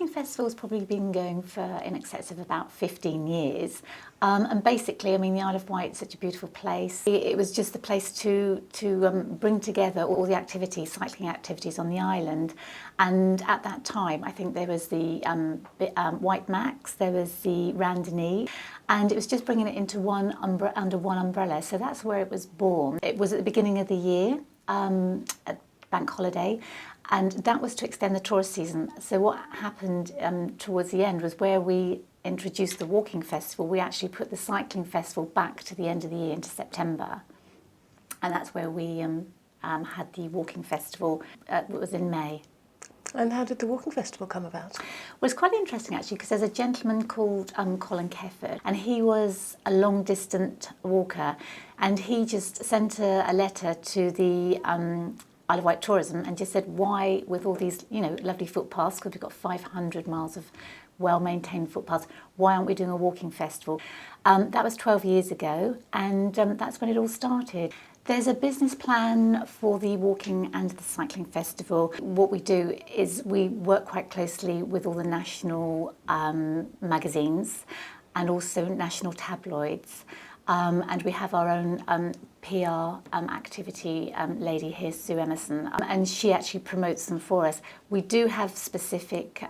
cycling festival has probably been going for in excess of about 15 years. And basically, I mean, the Isle of Wight is such a beautiful place. It was just the place to bring together all the activities, cycling activities on the island. And at that time, I think there was the White Max, there was the Randonnée, and it was just bringing it into under one umbrella. So that's where it was born. It was at the beginning of the year, at bank holiday, and that was to extend the tourist season. So what happened towards the end was where we introduced the walking festival, we actually put the cycling festival back to the end of the year into September, and that's where we had the walking festival. It was in May. And how did the walking festival come about? Well, it's quite interesting actually, because there's a gentleman called Colin Kefford, and he was a long distant walker, and he just sent a letter to the Isle of Wight Tourism and just said, why, with all these, you know, lovely footpaths, because we've got 500 miles of well-maintained footpaths, why aren't we doing a walking festival? That was 12 years ago, and that's when it all started. There's a business plan for the walking and the cycling festival. What we do is we work quite closely with all the national magazines and also national tabloids. And we have our own PR activity lady here, Sue Emerson, and she actually promotes them for us. We do have specific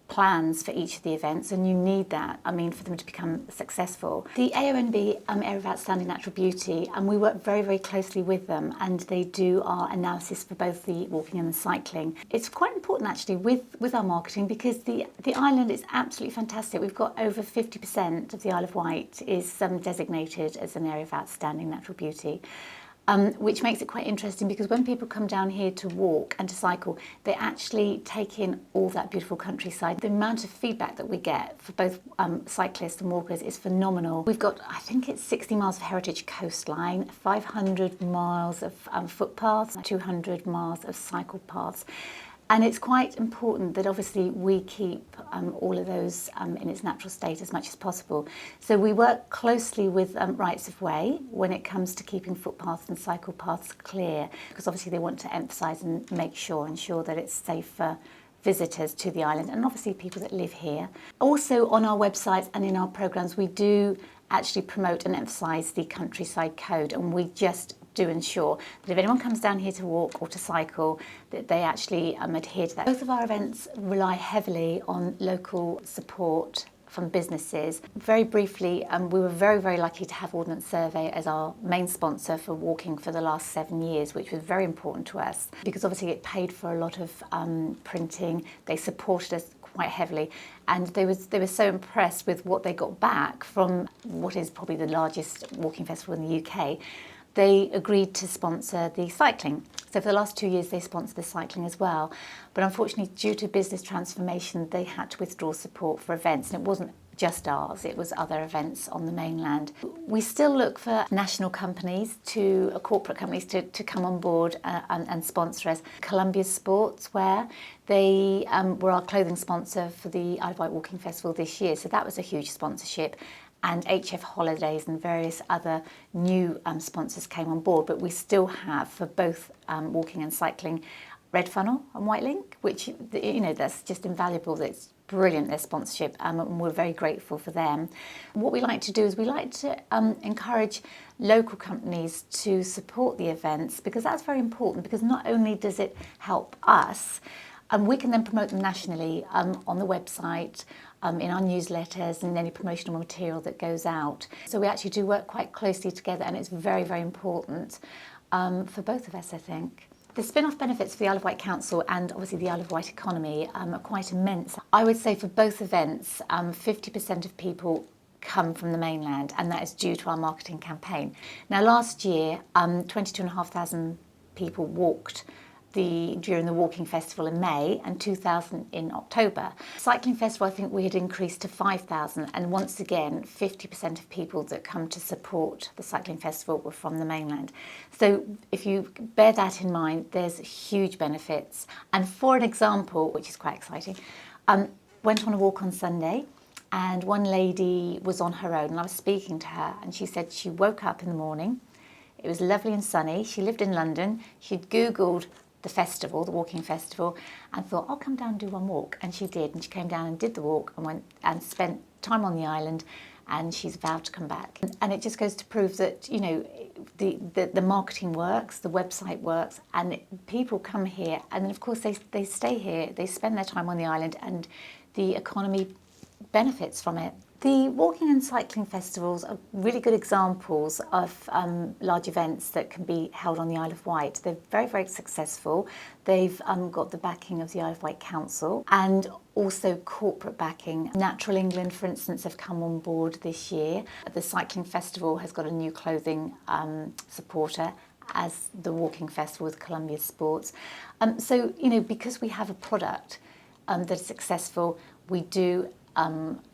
plans for each of the events, and you need that, I mean, for them to become successful. The AONB, Area of Outstanding Natural Beauty, and we work very, very closely with them, and they do our analysis for both the walking and the cycling. It's quite important actually with our marketing, because the island is absolutely fantastic. We've got over 50% of the Isle of Wight is designated as an Area of Outstanding Natural Beauty. Which makes it quite interesting, because when people come down here to walk and to cycle, they actually take in all that beautiful countryside. The amount of feedback that we get for both cyclists and walkers is phenomenal. We've got, I think it's 60 miles of heritage coastline, 500 miles of footpaths, 200 miles of cycle paths. And it's quite important that obviously we keep all of those in its natural state as much as possible. So we work closely with rights of way when it comes to keeping footpaths and cycle paths clear, because obviously they want to emphasise and ensure that it's safe for visitors to the island, and obviously people that live here. Also on our website and in our programmes, we do actually promote and emphasise the countryside code, and we just do ensure that if anyone comes down here to walk or to cycle, that they actually adhere to that. Both of our events rely heavily on local support from businesses. Very briefly, we were very, very lucky to have Ordnance Survey as our main sponsor for walking for the last 7 years, which was very important to us, because obviously it paid for a lot of printing. They supported us quite heavily, and they were so impressed with what they got back from what is probably the largest walking festival in the UK. They agreed to sponsor the cycling. So for the last 2 years, they sponsored the cycling as well. But unfortunately, due to business transformation, they had to withdraw support for events. And it wasn't just ours, it was other events on the mainland. We still look for national companies, corporate companies to come on board and sponsor us. Columbia Sportswear, they were our clothing sponsor for the Isle of Wight Walking Festival this year. So that was a huge sponsorship. And HF Holidays and various other new sponsors came on board, but we still have, for both walking and cycling, Red Funnel and White Link, which, you know, that's just invaluable. That's brilliant, their sponsorship, and we're very grateful for them. What we like to do is we like to encourage local companies to support the events, because that's very important, because not only does it help us, we can then promote them nationally on the website, in our newsletters and any promotional material that goes out. So we actually do work quite closely together, and it's very, very important for both of us, I think. The spin-off benefits for the Isle of Wight Council and obviously the Isle of Wight economy are quite immense. I would say for both events, 50% of people come from the mainland, and that is due to our marketing campaign. Now last year, 22,500 people walked during the walking festival in May, and 2,000 in October. Cycling festival, I think we had increased to 5,000, and once again 50% of people that come to support the cycling festival were from the mainland. So if you bear that in mind, there's huge benefits. And for an example, which is quite exciting, went on a walk on Sunday, and one lady was on her own, and I was speaking to her, and she said she woke up in the morning, it was lovely and sunny, she lived in London, she'd Googled the festival, the walking festival, and thought, I'll come down and do one walk. And she did, and she came down and did the walk and went and spent time on the island, and she's vowed to come back. And it just goes to prove that, you know, the marketing works, the website works, and people come here, and then of course they stay here, they spend their time on the island, and the economy benefits from it. The walking and cycling festivals are really good examples of large events that can be held on the Isle of Wight. They're very, very successful. They've got the backing of the Isle of Wight Council and also corporate backing. Natural England, for instance, have come on board this year. The cycling festival has got a new clothing supporter, as the walking festival with Columbia Sports. So, you know, because we have a product that is successful, we do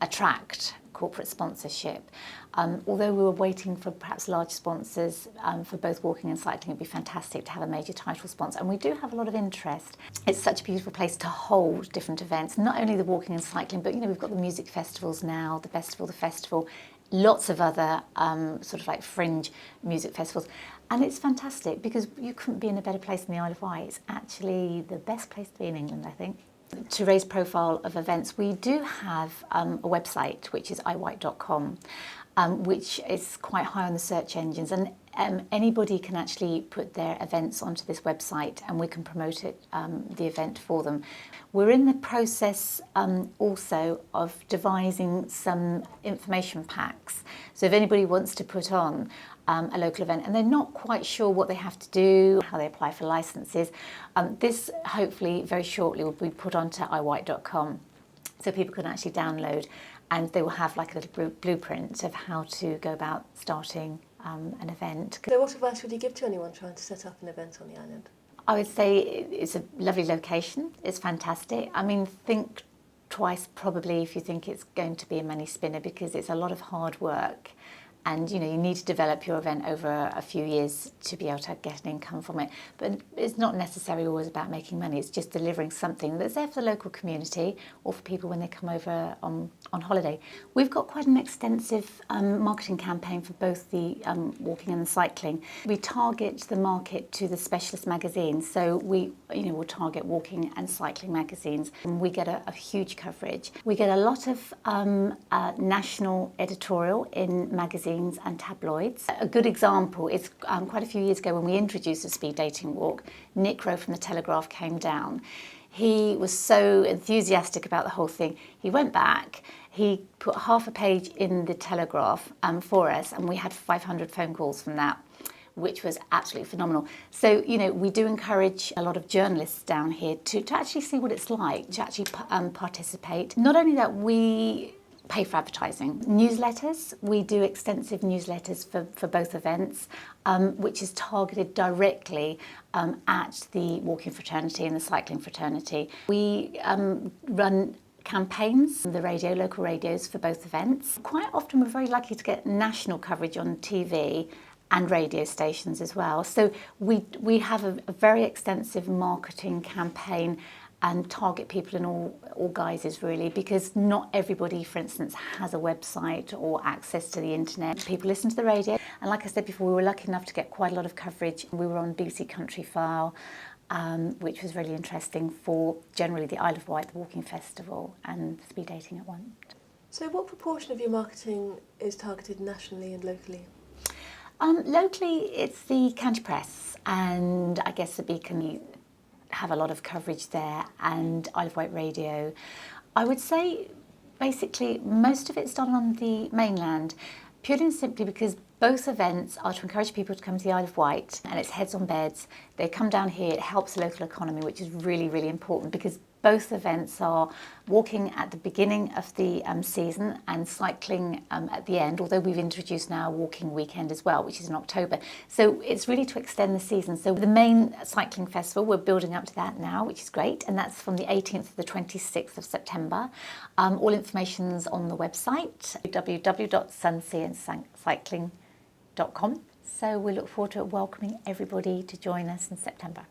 attract corporate sponsorship. Although we were waiting for perhaps large sponsors for both walking and cycling, it'd be fantastic to have a major title sponsor, and we do have a lot of interest. It's such a beautiful place to hold different events, not only the walking and cycling, but you know, we've got the music festivals now, the festival, lots of other sort of like fringe music festivals, and it's fantastic because you couldn't be in a better place than the Isle of Wight. It's actually the best place to be in England, I think. To raise profile of events, we do have a website which is iwhite.com, which is quite high on the search engines, and anybody can actually put their events onto this website and we can promote it, the event for them. We're in the process also of devising some information packs, so if anybody wants to put on a local event and they're not quite sure what they have to do, how they apply for licenses, this hopefully very shortly will be put onto iwhite.com, so people can actually download, and they will have like a little blueprint of how to go about starting an event. So what advice would you give to anyone trying to set up an event on the island? I would say it's a lovely location, it's fantastic. I mean, think twice probably if you think it's going to be a money spinner, because it's a lot of hard work. And you know, you need to develop your event over a few years to be able to get an income from it. But it's not necessarily always about making money. It's just delivering something that's there for the local community or for people when they come over on holiday. We've got quite an extensive marketing campaign for both the walking and the cycling. We target the market to the specialist magazines. So we, you know, will target walking and cycling magazines, and we get a huge coverage. We get a lot of national editorial in magazines and tabloids. A good example is quite a few years ago when we introduced the speed dating walk, Nick Rowe from the Telegraph came down. He was so enthusiastic about the whole thing. He went back, he put half a page in the Telegraph for us, and we had 500 phone calls from that, which was absolutely phenomenal. So, you know, we do encourage a lot of journalists down here to actually see what it's like, to actually participate. Not only that, we pay for advertising. Newsletters, we do extensive newsletters for both events, which is targeted directly at the walking fraternity and the cycling fraternity. We run campaigns on the radio, local radios for both events. Quite often we're very lucky to get national coverage on TV and radio stations as well. So we have a very extensive marketing campaign and target people in all guises really, because not everybody, for instance, has a website or access to the internet. People listen to the radio, and like I said before, we were lucky enough to get quite a lot of coverage. We were on BBC Country File, which was really interesting for generally the Isle of Wight, the Walking Festival, and speed dating at one. So what proportion of your marketing is targeted nationally and locally? Locally, it's the County Press, and I guess the Beacon have a lot of coverage there, and Isle of Wight Radio. I would say basically most of it's done on the mainland, purely and simply because both events are to encourage people to come to the Isle of Wight, and it's heads on beds. They come down here, it helps the local economy, which is really, really important, because both events are walking at the beginning of the season and cycling at the end, although we've introduced now a walking weekend as well, which is in October. So it's really to extend the season. So the main cycling festival, we're building up to that now, which is great, and that's from the 18th to the 26th of September. All information's on the website, www.sunseaandcycling.com. So we look forward to welcoming everybody to join us in September.